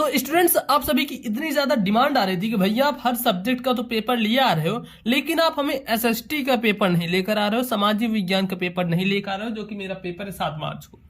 तो स्टूडेंट्स, आप सभी की इतनी ज्यादा डिमांड आ रही थी कि भैया आप हर सब्जेक्ट का तो पेपर लिए आ रहे हो, लेकिन आप हमें एसएसटी का पेपर नहीं लेकर आ रहे हो, सामाजिक विज्ञान का पेपर नहीं लेकर आ रहे हो, जो कि मेरा पेपर है 7 मार्च को।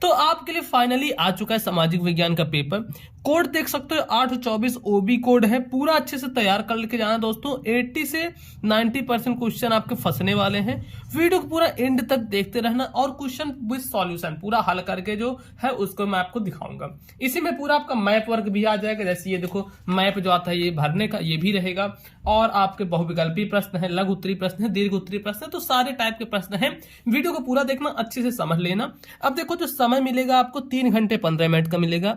तो आपके लिए फाइनली आ चुका है सामाजिक विज्ञान का पेपर। कोड देख सकते हो 824 ओबी कोड है, पूरा अच्छे से तैयार कर लेके जाना दोस्तों। 80 से 90% क्वेश्चन आपके फंसने वाले हैं। वीडियो को पूरा एंड तक देखते रहना और क्वेश्चन विद सॉल्यूशन पूरा हल करके जो है उसको मैं आपको दिखाऊंगा। इसी में पूरा आपका मैप वर्क भी आ जाएगा, जैसे ये देखो मैप जो आता है ये भरने का, ये भी रहेगा। और आपके बहुविकल्पी प्रश्न है, लघु उत्तरीय प्रश्न है, दीर्घ उत्तरीय प्रश्न है, तो सारे टाइप के प्रश्न हैं। वीडियो को पूरा देखना, अच्छे से समझ लेना। अब देखो जो समय मिलेगा आपको 3 घंटे 15 मिनट का मिलेगा,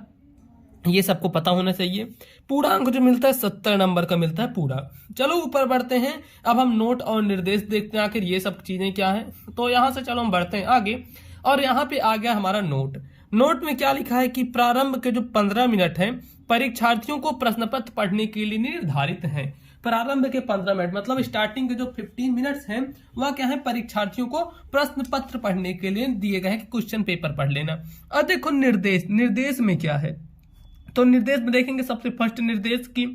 ये सबको पता होना चाहिए। पूरा अंक जो मिलता है 70 नंबर का मिलता है पूरा। चलो ऊपर बढ़ते हैं, अब हम नोट और निर्देश देखते हैं आखिर ये सब चीजें क्या है। तो यहां से चलो हम बढ़ते हैं आगे, और यहाँ पे आ गया हमारा नोट। नोट में क्या लिखा है कि प्रारंभ के जो 15 मिनट हैं परीक्षार्थियों को प्रश्न पत्र पढ़ने के लिए निर्धारित हैं। प्रारंभ के 15 मिनट मतलब स्टार्टिंग के जो 15 मिनट्स हैं वह क्या है, परीक्षार्थियों को प्रश्न पत्र पढ़ने के लिए दिए गए हैं कि क्वेश्चन पेपर पढ़ लेना। और देखो निर्देश, निर्देश में क्या है, तो निर्देश में देखेंगे सबसे फर्स्ट निर्देश की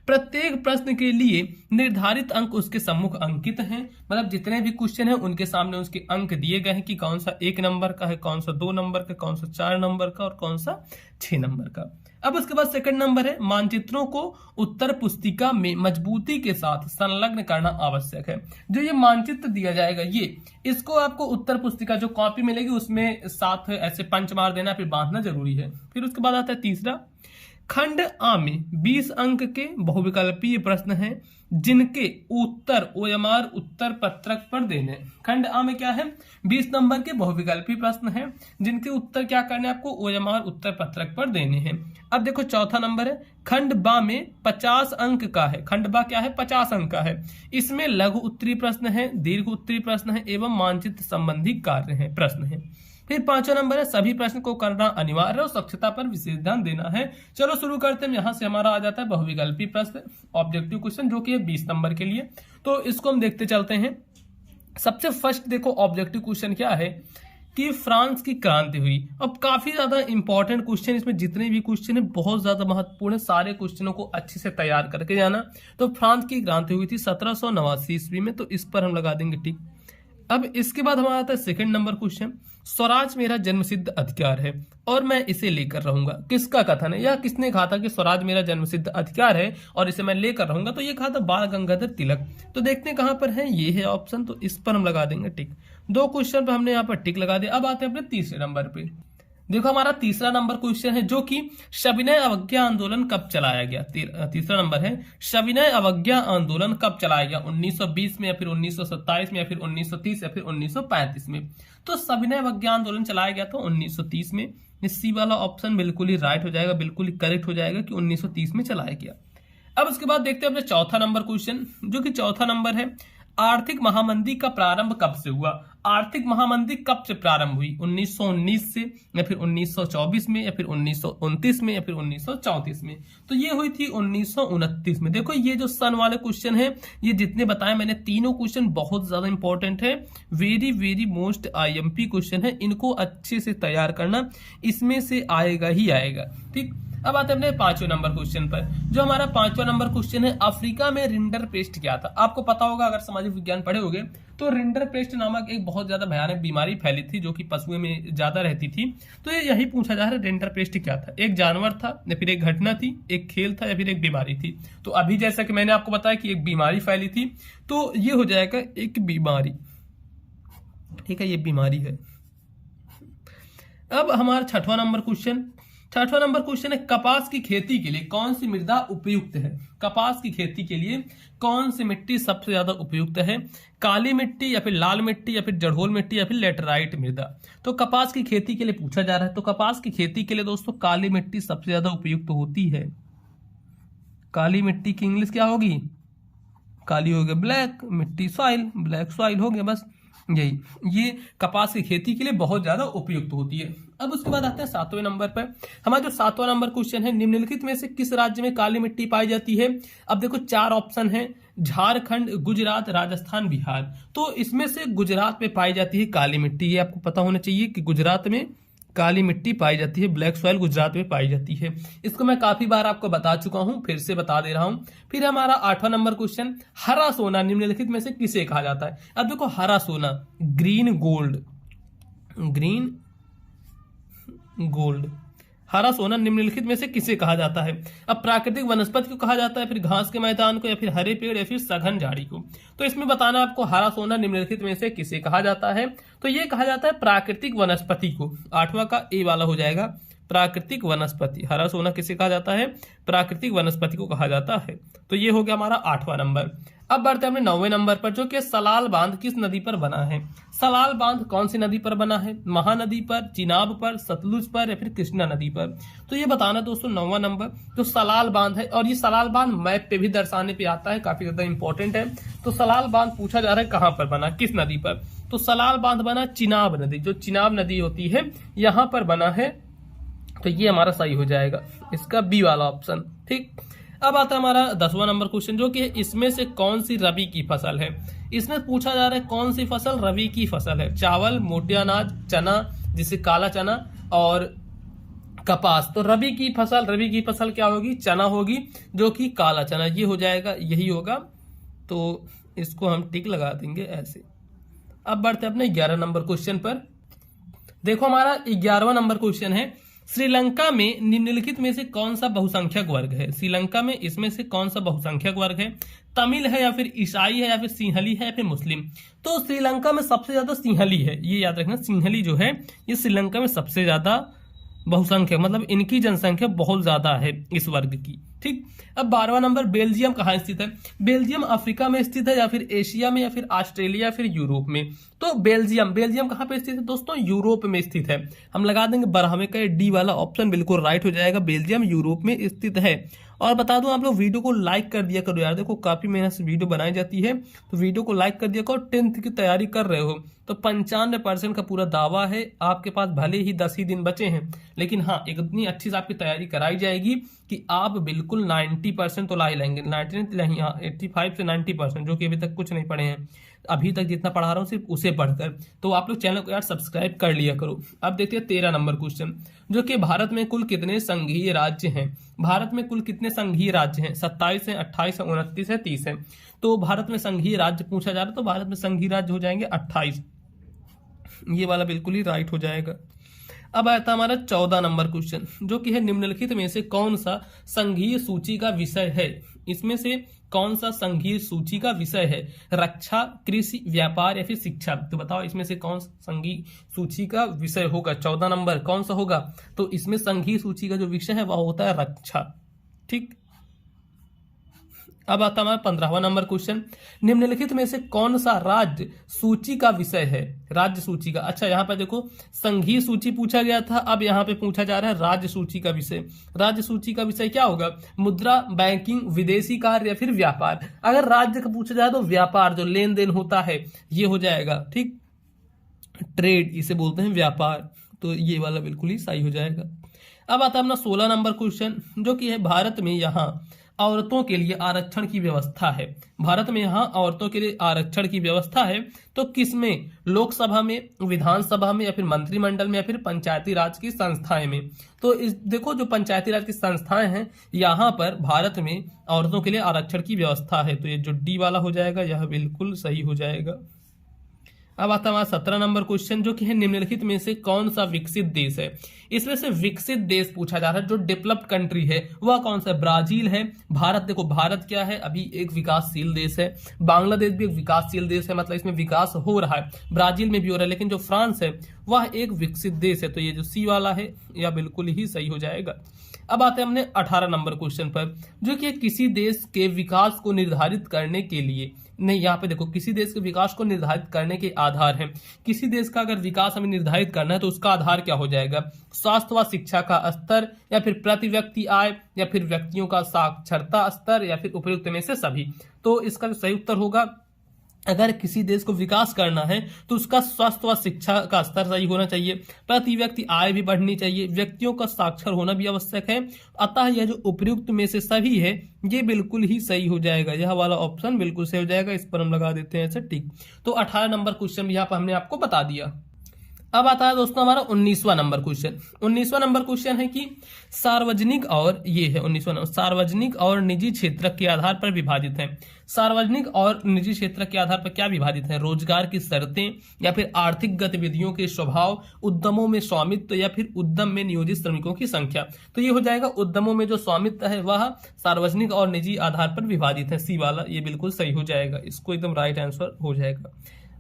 प्रत्येक प्रश्न के लिए निर्धारित अंक उसके सम्मुख अंकित हैं। मतलब जितने भी क्वेश्चन हैं उनके सामने उसके अंक दिए गए हैं कि कौन सा 1 नंबर का है, कौन सा 2 नंबर का, कौन सा 4 नंबर का और कौन सा 6 नंबर का। अब उसके बाद सेकंड नंबर है मानचित्रों को उत्तर पुस्तिका में मजबूती के साथ संलग्न करना आवश्यक है। जो ये मानचित्र दिया जाएगा ये, इसको आपको उत्तर पुस्तिका जो कॉपी मिलेगी उसमें साथ ऐसे पंच मार देना, फिर बांधना जरूरी है। फिर उसके बाद आता है तीसरा, खंड आ में 20 अंक के बहुविकल्पीय प्रश्न हैं जिनके उत्तर ओएमआर उत्तर पत्रक पर देने। खंड आ में क्या है, 20 नंबर के बहुविकल्पीय प्रश्न हैं जिनके उत्तर क्या करने आपको ओएमआर उत्तर पत्रक पर देने हैं। अब देखो चौथा नंबर है, खंड बा में 50 अंक का है। खंड बा क्या है, 50 अंक का है। इसमें लघु उत्तरीय प्रश्न है, दीर्घ उत्तरीय प्रश्न है एवं मानचित्र संबंधी कार्य है, प्रश्न है। फिर पांचवा नंबर है, सभी प्रश्न को करना अनिवार्य और स्वच्छता पर विशेष ध्यान देना है। चलो शुरू करते हैं। यहां से हमारा आ जाता है बहुविकल्पी प्रश्न, ऑब्जेक्टिव क्वेश्चन, जो कि है 20 नंबर के लिए। तो इसको हम देखते चलते हैं। सबसे फर्स्ट देखो ऑब्जेक्टिव क्वेश्चन क्या है कि फ्रांस की क्रांति हुई। अब काफी ज्यादा इंपॉर्टेंट क्वेश्चन, इसमें जितने भी क्वेश्चन है बहुत ज्यादा महत्वपूर्ण है, सारे क्वेश्चनों को अच्छे से तैयार करके जाना। तो फ्रांस की क्रांति हुई थी 1789 ईस्वी में, तो इस पर हम लगा देंगे टिक। अब इसके बाद हमारा आता है सेकंड नंबर क्वेश्चन, स्वराज मेरा जन्मसिद्ध अधिकार है और मैं इसे लेकर रहूंगा। किसका कथन है, या किसने कहा था कि स्वराज मेरा जन्मसिद्ध अधिकार है और इसे मैं लेकर रहूंगा, तो ये कहा था बाल गंगाधर तिलक। तो देखते हैं कहां पर है, ये है ऑप्शन, तो इस पर हम लगा देंगे टिक। 2 क्वेश्चन पर हमने यहाँ पर टिक लगा दिया। अब आते हैं अपने तीसरे नंबर पे। देखो हमारा तीसरा नंबर क्वेश्चन है जो कि सविनय अवज्ञा आंदोलन कब चलाया गया। तीसरा नंबर है, सविनय अवज्ञा आंदोलन कब चलाया गया, 1920 में या फिर 1927 में या फिर 1930 या फिर 1935 में। तो सविनय अवज्ञा आंदोलन चलाया गया था 1930 में। सी वाला ऑप्शन बिल्कुल ही राइट हो जाएगा, बिल्कुल ही करेक्ट हो जाएगा कि 1930 में चलाया गया। अब उसके बाद देखते हैं अपने चौथा नंबर क्वेश्चन, जो कि चौथा नंबर है, आर्थिक महामंदी का प्रारंभ कब से हुआ। आर्थिक महामंदी कब से प्रारंभ हुई, 1919 से या फिर 1924 में या फिर 1929 में या फिर 1934 में। तो ये हुई थी 1929 में। देखो ये जो सन वाले क्वेश्चन है, ये जितने बताए मैंने तीनों क्वेश्चन बहुत ज्यादा इंपॉर्टेंट है, very very most IMP question है। इनको अच्छे से तैयार करना, इसमें से आएगा ही आएगा, ठीक। अब आते हैं अपने 5वें नंबर क्वेश्चन पर। जो हमारा 5वां नंबर क्वेश्चन है, अफ्रीका में रिंडर पेस्ट क्या था। आपको पता होगा अगर सामाजिक विज्ञान पढ़े होगे तो रिंडर पेस्ट नामक एक बहुत ज्यादा भयानक बीमारी फैली थी जो कि पशुओं में ज्यादा रहती थी। तो ये यही पूछा जा रहा है, रिंडर पेस्ट क्या था, एक जानवर था या फिर एक घटना थी, एक खेल था या फिर एक बीमारी थी। तो अभी जैसा कि मैंने आपको बताया कि एक बीमारी फैली थी, तो ये हो जाएगा एक बीमारी, ठीक है, ये बीमारी है। अब हमारा 6वां नंबर क्वेश्चन, 6वां नंबर क्वेश्चन है, कपास की खेती के लिए कौन सी मृदा उपयुक्त है। कपास की खेती के लिए कौन सी मिट्टी सबसे ज्यादा उपयुक्त है, काली मिट्टी या फिर लाल मिट्टी या फिर जड़ोल मिट्टी या फिर लेटराइट मृदा। तो कपास की खेती के लिए पूछा जा रहा है, तो कपास की खेती के लिए दोस्तों काली मिट्टी सबसे ज्यादा उपयुक्त होती है। काली मिट्टी की इंग्लिश क्या होगी, काली हो गया ब्लैक मिट्टी, सॉइल, ब्लैक सॉइल हो गया, बस यही। ये कपास की खेती के लिए बहुत ज्यादा उपयुक्त होती है। अब उसके बाद आता है 7वें नंबर पर। हमारा जो 7वां नंबर क्वेश्चन है, निम्नलिखित में से किस राज्य में काली मिट्टी पाई जाती है। अब देखो 4 ऑप्शन है, झारखंड, गुजरात, राजस्थान, बिहार। तो इसमें से गुजरात में पाई जाती है काली मिट्टी, ये आपको पता होना चाहिए कि गुजरात में काली मिट्टी पाई जाती है, ब्लैक सॉइल गुजरात में पाई जाती है। इसको मैं काफी बार आपको बता चुका हूं, फिर से बता दे रहा हूं। फिर हमारा 8वां नंबर क्वेश्चन, हरा सोना निम्नलिखित में से किसे कहा जाता है। अब देखो हरा सोना, ग्रीन गोल्ड, ग्रीन गोल्ड, हरा सोना निम्नलिखित में से किसे कहा जाता है। अब प्राकृतिक वनस्पति को कहा जाता है, फिर घास के मैदान को, या फिर हरे पेड़, या फिर सघन झाड़ी को। तो इसमें बताना आपको हरा सोना निम्नलिखित में से किसे कहा जाता है। तो ये कहा जाता है प्राकृतिक वनस्पति को। 8वां का ए वाला हो जाएगा, प्राकृतिक वनस्पति। हरा सोना किसे कहा जाता है, प्राकृतिक वनस्पति को कहा जाता है। तो ये हो गया हमारा 8वां नंबर। अब बढ़ते हैं अपने 9वें नंबर पर, जो कि सलाल बांध किस नदी पर बना है। सलाल बांध कौन सी नदी पर बना है, महानदी पर, चिनाब पर, सतलुज पर, या फिर कृष्णा नदी पर। तो ये बताना दोस्तों 9वां नंबर जो सलाल बांध है, और ये सलाल बांध मैप पे भी दर्शाने पे आता है, काफी ज्यादा इंपॉर्टेंट है। तो सलाल बांध पूछा जा रहा है कहां पर बना, किस नदी पर। तो सलाल बांध बना चिनाब नदी, जो चिनाब नदी होती है यहां पर बना है। तो ये हमारा सही हो जाएगा, इसका बी वाला ऑप्शन। ठीक, अब आता है हमारा 10वां नंबर क्वेश्चन, जो कि इसमें से कौन सी रबी की फसल है। इसमें पूछा जा रहा है कौन सी फसल रबी की फसल है। चावल, मोटे अनाज, चना जिसे काला चना, और कपास। तो रबी की फसल क्या होगी, चना होगी, जो कि काला चना। ये हो जाएगा, यही होगा। तो इसको हम टिक लगा देंगे ऐसे। अब बढ़ते हैं अपने 11 नंबर क्वेश्चन पर। देखो हमारा 11वां नंबर क्वेश्चन है, श्रीलंका में निम्नलिखित में से कौन सा बहुसंख्यक वर्ग है। श्रीलंका में इसमें से कौन सा बहुसंख्यक वर्ग है। तमिल है, या फिर ईसाई है, या फिर सिंहली है, या फिर मुस्लिम। तो श्रीलंका में सबसे ज्यादा सिंहली है, ये याद रखना। सिंहली जो है ये श्रीलंका में सबसे ज्यादा बहुसंख्यक, मतलब इनकी जनसंख्या बहुत ज्यादा है इस वर्ग की। ठीक, अब 12वां नंबर, बेल्जियम कहाँ स्थित है। बेल्जियम अफ्रीका में स्थित है, या फिर एशिया में, या फिर ऑस्ट्रेलिया, या फिर यूरोप में। तो बेल्जियम कहाँ पे स्थित है दोस्तों, यूरोप में स्थित है। हम लगा देंगे बराहमे का डी वाला ऑप्शन बिल्कुल राइट हो जाएगा, बेल्जियम यूरोप में स्थित है। और बता दूं आप लोग वीडियो को लाइक कर दिया करो यार, देखो काफी मेहनत से वीडियो बनाई जाती है, तो वीडियो को लाइक कर दिया करो। 10th की तैयारी कर रहे हो तो 95% का पूरा दावा है आपके पास, भले ही 10 ही दिन बचे हैं, लेकिन हाँ इतनी अच्छी से आपकी तैयारी कराई जाएगी कि आप बिल्कुल 90% तो ला ही लेंगे। 90 नहीं, हाँ 85 से 90%, जो कि अभी तक कुछ नहीं पढ़े हैं, अभी तक जितना पढ़ा रहा हूँ सिर्फ उसे पढ़कर। तो आप लोग चैनल को यार सब्सक्राइब कर लिया करो। अब देखते हैं 13 नंबर क्वेश्चन, जो कि भारत में कुल कितने संघीय राज्य हैं। भारत में कुल कितने संघीय राज्य हैं। 27 है, 28 है, 29 है, 30 है। तो भारत में संघीय राज्य पूछा जा रहा है, तो भारत में संघीय राज्य हो जाएंगे 28। ये वाला बिल्कुल ही राइट हो जाएगा। अब आता हमारा 14 नंबर क्वेश्चन, जो कि है निम्नलिखित में से कौन सा संघीय सूची का विषय है। इसमें से कौन सा संघीय सूची का विषय है। रक्षा, कृषि, व्यापार, या फिर शिक्षा। तो बताओ इसमें से कौन संघीय सूची का विषय होगा। 14 नंबर कौन सा होगा। तो इसमें संघीय सूची का जो विषय है वह होता है रक्षा। ठीक, अब आता हमारा 15वां नंबर क्वेश्चन, निम्नलिखित में से कौन सा राज्य सूची का विषय है। राज्य सूची का, अच्छा यहाँ पर देखो संघीय सूची पूछा गया था, अब यहाँ पे पूछा जा रहा है राज्य सूची का विषय। राज्य सूची का विषय क्या होगा। मुद्रा, बैंकिंग, विदेशी कार्य, या फिर व्यापार। अगर राज्य का पूछा जाए तो व्यापार, जो लेन देन होता है, ये हो जाएगा। ठीक, ट्रेड इसे बोलते हैं, व्यापार। तो ये वाला बिल्कुल ही सही हो जाएगा। अब आता है अपना 16 नंबर क्वेश्चन, जो कि है भारत में यहाँ औरतों के लिए आरक्षण की व्यवस्था है। भारत में यहाँ औरतों के लिए आरक्षण की व्यवस्था है, तो किसमें। लोकसभा में, विधानसभा में, या फिर मंत्रिमंडल में, या फिर पंचायती राज की संस्थाएं में। तो इस देखो जो पंचायती राज की संस्थाएं हैं यहाँ पर भारत में औरतों के लिए आरक्षण की व्यवस्था है। तो ये जो डी वाला हो जाएगा यह बिल्कुल सही हो जाएगा। अब आता है हमारा 17 नंबर क्वेश्चन, जो कि है निम्नलिखित में से कौन सा विकसित देश है। इसमें से विकसित देश पूछा जा रहा है, जो डेवलप्ड कंट्री है वह कौन सा। ब्राजील है, भारत। देखो भारत क्या है, अभी एक विकासशील देश है। बांग्लादेश भी एक विकासशील देश है, मतलब इसमें विकास हो रहा है। ब्राजील में भी हो रहा है, लेकिन जो फ्रांस है वह एक विकसित देश है। तो ये जो सी वाला है यह बिल्कुल ही सही हो जाएगा। अब आते हैं हमने 18 नंबर क्वेश्चन पर, जो कि किसी देश के विकास को निर्धारित करने के लिए, नहीं यहाँ पे देखो किसी देश के विकास को निर्धारित करने के आधार है। किसी देश का अगर विकास हमें निर्धारित करना है तो उसका आधार क्या हो जाएगा। स्वास्थ्य व शिक्षा का स्तर, या फिर प्रति व्यक्ति आय, या फिर व्यक्तियों का साक्षरता स्तर, या फिर उपयुक्त में से सभी। तो इसका जो सही उत्तर होगा, अगर किसी देश को विकास करना है तो उसका स्वास्थ्य व शिक्षा का स्तर सही होना चाहिए, प्रति व्यक्ति आय भी बढ़नी चाहिए, व्यक्तियों का साक्षर होना भी आवश्यक है। अतः यह जो उपयुक्त में से सभी है ये बिल्कुल ही सही हो जाएगा। यह वाला ऑप्शन बिल्कुल सही हो जाएगा, इस पर हम लगा देते हैं ऐसे टिक। तो 18 नंबर क्वेश्चन यहाँ पर हमने आपको बता दिया। अब आता है दोस्तों हमारा 19वां नंबर क्वेश्चन। 19वां नंबर क्वेश्चन है कि सार्वजनिक और ये है 19वां नंबर, सार्वजनिक और निजी क्षेत्र के आधार पर विभाजित है। सार्वजनिक और निजी क्षेत्र के आधार पर क्या विभाजित है? रोजगार की शर्तें, या फिर आर्थिक गतिविधियों के स्वभाव, उद्यमों में स्वामित्व, या फिर उद्यम में नियोजित श्रमिकों की संख्या। तो ये हो जाएगा उद्यमों में जो स्वामित्व है वह सार्वजनिक और निजी आधार पर विभाजित है। सी वाला ये बिल्कुल सही हो जाएगा, इसको एकदम राइट आंसर हो जाएगा।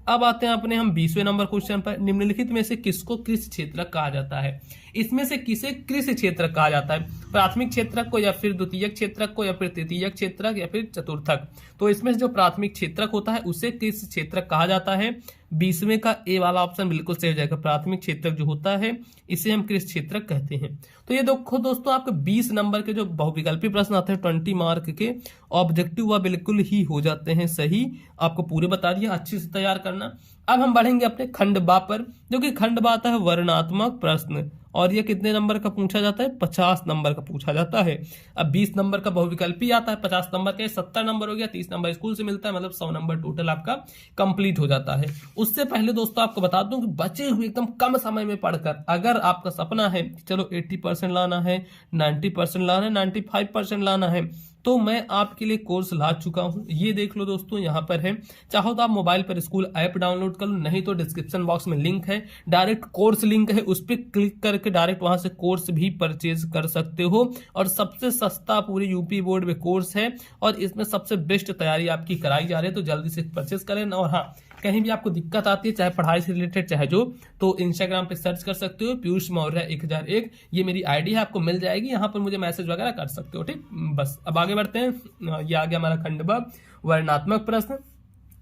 अब आते हैं अपने हम 20वें नंबर क्वेश्चन पर। निम्नलिखित में से किसको कृषि क्षेत्र कहा जाता है? इसमें से किसे कृषि क्षेत्र कहा जाता है? प्राथमिक क्षेत्रक को, या फिर द्वितीयक क्षेत्रक को, या फिर तृतीयक क्षेत्रक, या फिर चतुर्थक? तो इसमें से जो प्राथमिक क्षेत्रक होता है उसे कृषि क्षेत्रक कहा जाता है। 20वें का ए वाला ऑप्शन बिल्कुल सही हो जाएगा। प्राथमिक क्षेत्रक जो होता है इसे हम कृषि क्षेत्रक कहते हैं। तो ये देखो दोस्तों, आपके 20 नंबर के जो बहुविकल्पी प्रश्न आते हैं 20 मार्क के ऑब्जेक्टिव, वह बिल्कुल ही हो जाते हैं सही। आपको पूरे बता दिया, अच्छे से तैयार करना। अब हम बढ़ेंगे अपने खंड बा पर, जो कि खंड बा आता है वर्णनात्मक प्रश्न, और ये कितने नंबर का पूछा जाता है? 50 नंबर का पूछा जाता है। अब 20 नंबर का बहुविकल्पी आता है 50 नंबर का, 70 नंबर हो गया, 30 नंबर स्कूल से मिलता है, मतलब 100 नंबर टोटल आपका कंप्लीट हो जाता है। उससे पहले दोस्तों आपको बता दूं कि बचे हुए एकदम कम समय में पढ़कर, अगर आपका सपना है चलो 80% लाना है, 90% लाना है, 95% लाना है, तो मैं आपके लिए कोर्स ला चुका हूं। ये देख लो दोस्तों, यहाँ पर है। चाहो तो आप मोबाइल पर स्कूल ऐप डाउनलोड कर लो, नहीं तो डिस्क्रिप्शन बॉक्स में लिंक है, डायरेक्ट कोर्स लिंक है, उस पर क्लिक करके डायरेक्ट वहां से कोर्स भी परचेज कर सकते हो। और सबसे सस्ता पूरी यूपी बोर्ड में कोर्स है, और इसमें सबसे बेस्ट तैयारी आपकी कराई जा रही है। तो जल्दी से परचेज करें। और हाँ, कहीं भी आपको दिक्कत आती है, चाहे पढ़ाई से रिलेटेड चाहे जो, तो इंस्टाग्राम पे सर्च कर सकते हो पीयूष मौर्य 1001, ये मेरी आईडी है, आपको मिल जाएगी। यहाँ पर मुझे मैसेज वगैरह कर सकते हो। ठीक, बस अब आगे बढ़ते हैं। ये आ गया हमारा खंड ब वर्णनात्मक प्रश्न,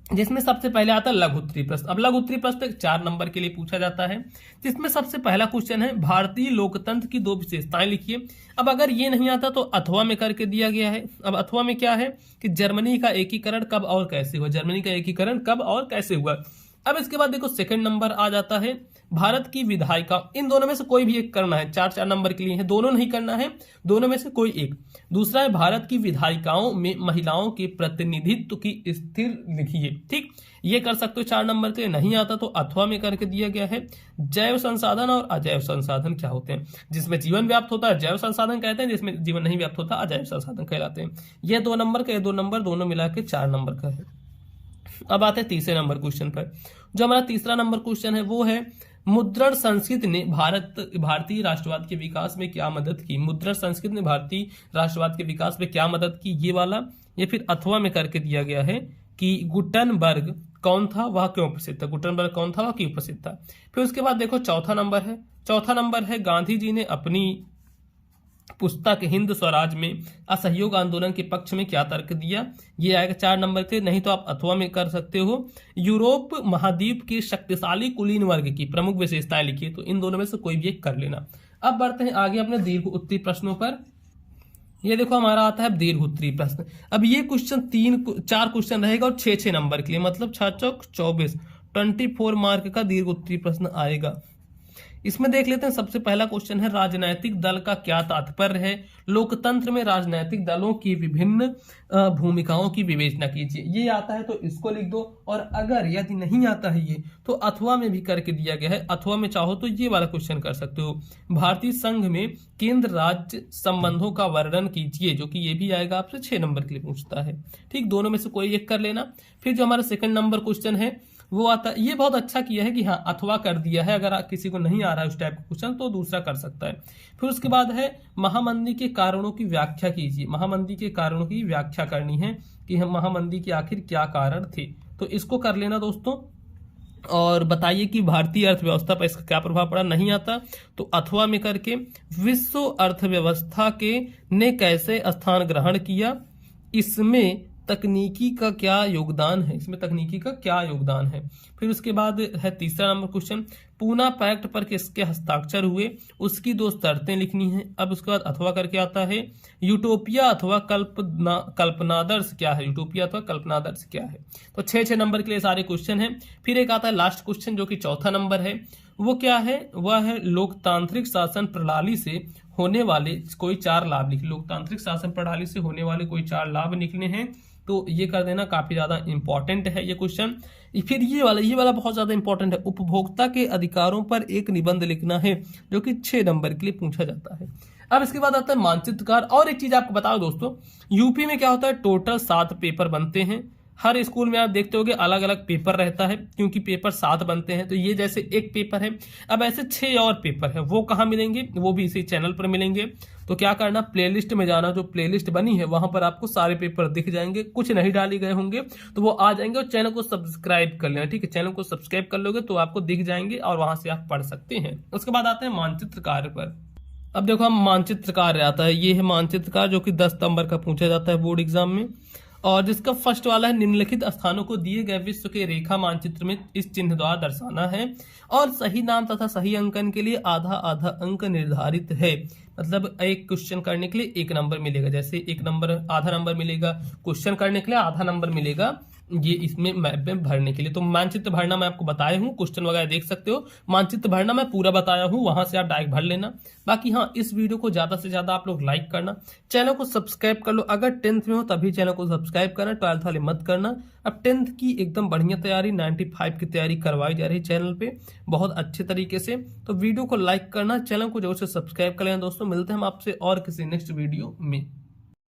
जिसमें सबसे पहले आता है लघु उत्तरीय प्रश्न। अब लघु उत्तरीय प्रश्न 4 नंबर के लिए पूछा जाता है, जिसमें सबसे पहला क्वेश्चन है भारतीय लोकतंत्र की 2 विशेषताएं लिखिए। अब अगर ये नहीं आता तो अथवा में करके दिया गया है। अब अथवा में क्या है कि जर्मनी का एकीकरण कब और कैसे हुआ? जर्मनी का एकीकरण कब और कैसे हुआ? अब इसके बाद देखो सेकंड नंबर आ जाता है भारत की विधायिका। इन दोनों में से कोई भी एक करना है, 4 नंबर के लिए है, दोनों नहीं करना है, दोनों में से कोई एक। दूसरा है भारत की विधायिकाओं में महिलाओं के प्रतिनिधित्व की स्थिर लिखिए। ठीक, ये कर सकते हो 4 नंबर के। नहीं आता तो अथवा में करके दिया गया है जैव संसाधन और अजैव संसाधन क्या होते हैं। जिसमें जीवन व्याप्त होता है जैव संसाधन कहते हैं, जिसमें जीवन नहीं व्याप्त होता अजैव संसाधन कहलाते हैं। ये 2 नंबर का, ये 2 नंबर, दोनों मिला के 4 नंबर का है। अब आते हैं तीसरे नंबर क्वेश्चन पर। जो हमारा तीसरा नंबर क्वेश्चन है वो है मुद्रण संस्कृति ने भारतीय राष्ट्रवाद के विकास में क्या मदद की? मुद्रण संस्कृति ने भारतीय राष्ट्रवाद के विकास में क्या मदद की, ये वाला। ये फिर अथवा में करके दिया गया है कि गुटनबर्ग कौन था, वह क्यों प्रसिद्ध था? गुटनबर्ग कौन था, वह क्यों प्रसिद्ध था? फिर उसके बाद देखो चौथा नंबर है गांधी जी ने अपनी पुस्तक हिंद स्वराज में असहयोग आंदोलन के पक्ष में क्या तर्क दिया? ये आएगा 4 नंबर के। नहीं तो आप अथवा में कर सकते हो यूरोप महाद्वीप के शक्तिशाली कुलीन वर्ग की प्रमुख विशेषताएं लिखिए। तो इन दोनों में से कोई भी एक कर लेना। अब बढ़ते हैं आगे अपने दीर्घ उत्तरीय प्रश्नों पर। ये देखो हमारा आता है दीर्घ उत्तरीय प्रश्न। अब ये क्वेश्चन 4 क्वेश्चन रहेगा और 6 नंबर के लिए, मतलब 6 चौक 24, 24 मार्क का दीर्घ उत्तरीय प्रश्न आएगा। इसमें देख लेते हैं। सबसे पहला क्वेश्चन है राजनैतिक दल का क्या तात्पर्य है? लोकतंत्र में राजनैतिक दलों की विभिन्न भूमिकाओं की विवेचना कीजिए। ये आता है तो इसको लिख दो, और अगर यदि नहीं आता है ये तो अथवा में भी करके दिया गया है। अथवा में चाहो तो ये वाला क्वेश्चन कर सकते हो, भारतीय संघ में केंद्र राज्य संबंधों का वर्णन कीजिए, जो कि ये भी आएगा आपसे 6 नंबर के लिए पूछता है। ठीक, दोनों में से कोई एक कर लेना। फिर जो हमारा सेकंड नंबर क्वेश्चन है वो आता है, ये बहुत अच्छा किया है कि हाँ अथवा कर दिया है। अगर किसी को नहीं आ रहा है उस टाइप का क्वेश्चन तो दूसरा कर सकता है। फिर उसके बाद है महामंदी के कारणों की व्याख्या कीजिए। महामंदी के कारणों की व्याख्या करनी है कि हम महामंदी के आखिर क्या कारण थे, तो इसको कर लेना दोस्तों। और बताइए कि भारतीय अर्थव्यवस्था पर इसका क्या प्रभाव पड़ा। नहीं आता तो अथवा में करके विश्व अर्थव्यवस्था के ने कैसे स्थान ग्रहण किया, इसमें तकनीकी का क्या योगदान है, इसमें तकनीकी का क्या योगदान है। फिर उसके बाद है तीसरा नंबर क्वेश्चन, पूना पैक्ट पर किसके हस्ताक्षर हुए, उसकी 2 शर्तें लिखनी है। अब उसके बाद अथवा करके आता है यूटोपिया अथवा कल्पनादर्श क्या है। यूटोपिया अथवा कल्पनादर्श क्या है। तो 6 नंबर के लिए सारे क्वेश्चन हैं। फिर एक आता है लास्ट क्वेश्चन जो कि चौथा नंबर है। वो क्या है? वह है लोकतांत्रिक शासन प्रणाली से होने वाले कोई 4 लाभ लिख, लोकतांत्रिक शासन प्रणाली से होने वाले कोई 4 लाभ लिखने हैं, तो ये कर देना, काफी ज्यादा इंपॉर्टेंट है ये क्वेश्चन। फिर ये वाला बहुत ज्यादा इंपॉर्टेंट है, उपभोक्ता के अधिकारों पर एक निबंध लिखना है, जो कि 6 नंबर के लिए पूछा जाता है। अब इसके बाद आता है मानचित्रकार। और एक चीज आपको बताओ दोस्तों, यूपी में क्या होता है, टोटल 7 पेपर बनते हैं। हर स्कूल में आप देखते होगे अलग अलग पेपर रहता है, क्योंकि पेपर 7 बनते हैं। तो ये जैसे एक पेपर है, अब ऐसे 6 और पेपर है, वो कहाँ मिलेंगे, वो भी इसी चैनल पर मिलेंगे। तो क्या करना, प्लेलिस्ट में जाना, जो प्लेलिस्ट बनी है वहां पर आपको सारे पेपर दिख जाएंगे, कुछ नहीं डाले गए होंगे तो वो आ जाएंगे। और चैनल को सब्सक्राइब कर लेना, ठीक है, चैनल को सब्सक्राइब कर लोगे तो आपको दिख जाएंगे और वहां से आप पढ़ सकते हैं। उसके बाद आते हैं मानचित्र कार्य पर। अब देखो, हम मानचित्र कार्य आता है, ये है मानचित्र कार्य, जो कि 10 नंबर का पूछा जाता है बोर्ड एग्जाम में। और जिसका फर्स्ट वाला है, निम्नलिखित स्थानों को दिए गए विश्व के रेखा मानचित्र में इस चिन्ह द्वारा दर्शाना है, और सही नाम तथा सही अंकन के लिए आधा आधा अंक निर्धारित है। मतलब एक क्वेश्चन करने के लिए 1 नंबर मिलेगा, जैसे 1 नंबर आधा नंबर मिलेगा, क्वेश्चन करने के लिए आधा नंबर मिलेगा, ये इसमें मैप में भरने के लिए। तो मानचित्र भरना मैं आपको बताया हूँ, क्वेश्चन वगैरह देख सकते हो, मानचित्र भरना मैं पूरा बताया हूँ, वहां से आप डायरेक्ट भर लेना। बाकी हाँ, इस वीडियो को ज्यादा से ज्यादा आप लोग लाइक करना, चैनल को सब्सक्राइब कर लो। अगर 10th में हो तभी चैनल को सब्सक्राइब करना, 12th वाले मत करना। अब 10th की एकदम बढ़िया तैयारी, 95 की तैयारी करवाई जा रही है चैनल पे बहुत अच्छे तरीके से। तो वीडियो को लाइक करना, चैनल को जरूर से सब्सक्राइब कर लेना दोस्तों। मिलते हैं हम आपसे और किसी नेक्स्ट वीडियो में।